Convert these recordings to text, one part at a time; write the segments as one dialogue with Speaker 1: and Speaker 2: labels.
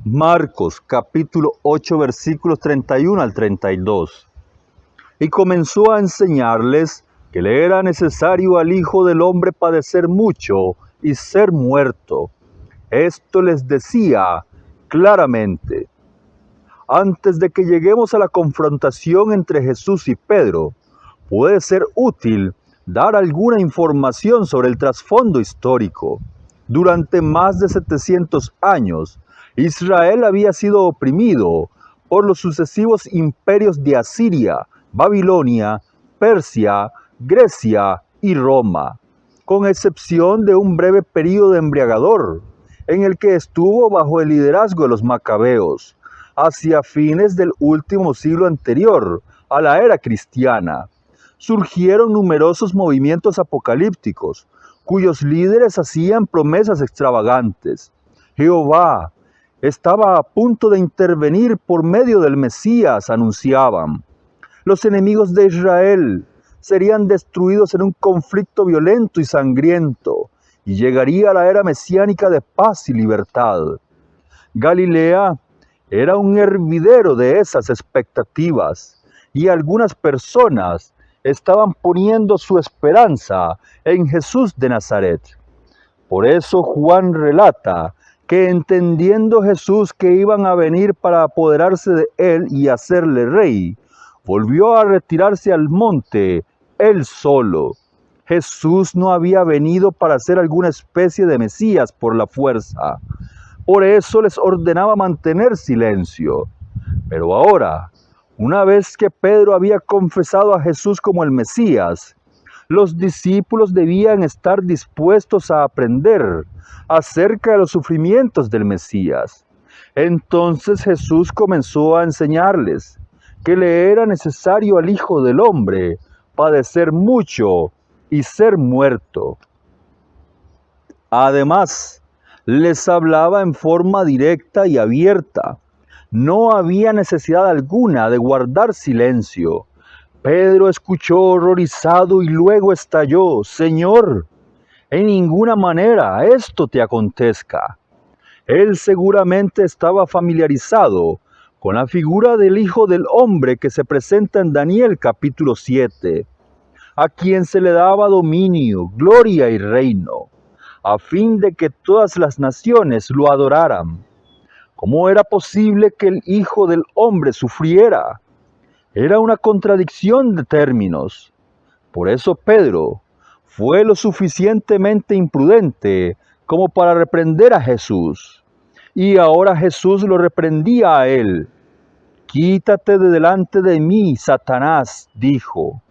Speaker 1: Marcos capítulo 8 versículos 31 al 32. Y comenzó a enseñarles que le era necesario al Hijo del Hombre padecer mucho y ser muerto. Esto les decía claramente. Antes de que lleguemos a la confrontación entre Jesús y Pedro, puede ser útil dar alguna información sobre el trasfondo histórico. Durante más de 700 años, Israel había sido oprimido por los sucesivos imperios de Asiria, Babilonia, Persia, Grecia y Roma, con excepción de un breve período embriagador, en el que estuvo bajo el liderazgo de los macabeos, hacia fines del último siglo anterior a la era cristiana. Surgieron numerosos movimientos apocalípticos, cuyos líderes hacían promesas extravagantes. Jehová estaba a punto de intervenir por medio del Mesías, anunciaban. Los enemigos de Israel serían destruidos en un conflicto violento y sangriento, y llegaría la era mesiánica de paz y libertad. Galilea era un hervidero de esas expectativas, y algunas personas estaban poniendo su esperanza en Jesús de Nazaret. Por eso Juan relata que entendiendo Jesús que iban a venir para apoderarse de él y hacerle rey, volvió a retirarse al monte él solo. Jesús no había venido para ser alguna especie de Mesías por la fuerza. Por eso les ordenaba mantener silencio. Pero ahora, una vez que Pedro había confesado a Jesús como el Mesías, los discípulos debían estar dispuestos a aprender acerca de los sufrimientos del Mesías. Entonces Jesús comenzó a enseñarles que le era necesario al Hijo del Hombre padecer mucho y ser muerto. Además, les hablaba en forma directa y abierta. No había necesidad alguna de guardar silencio. Pedro escuchó horrorizado y luego estalló: Señor, en ninguna manera esto te acontezca. Él seguramente estaba familiarizado con la figura del Hijo del Hombre que se presenta en Daniel capítulo 7, a quien se le daba dominio, gloria y reino, a fin de que todas las naciones lo adoraran. ¿Cómo era posible que el Hijo del Hombre sufriera? Era una contradicción de términos. Por eso Pedro fue lo suficientemente imprudente como para reprender a Jesús. Y ahora Jesús lo reprendía a él. Quítate de delante de mí, Satanás, dijo.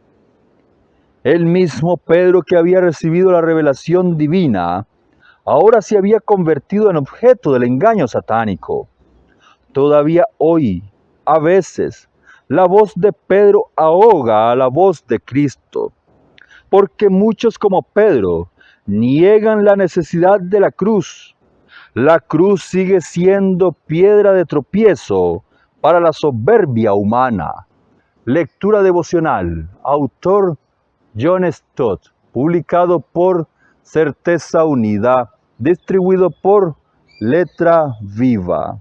Speaker 1: El mismo Pedro que había recibido la revelación divina, ahora se había convertido en objeto del engaño satánico. Todavía hoy, a veces, la voz de Pedro ahoga a la voz de Cristo, porque muchos como Pedro niegan la necesidad de la cruz. La cruz sigue siendo piedra de tropiezo para la soberbia humana. Lectura devocional, autor John Stott, publicado por Certeza Unida, distribuido por Letra Viva.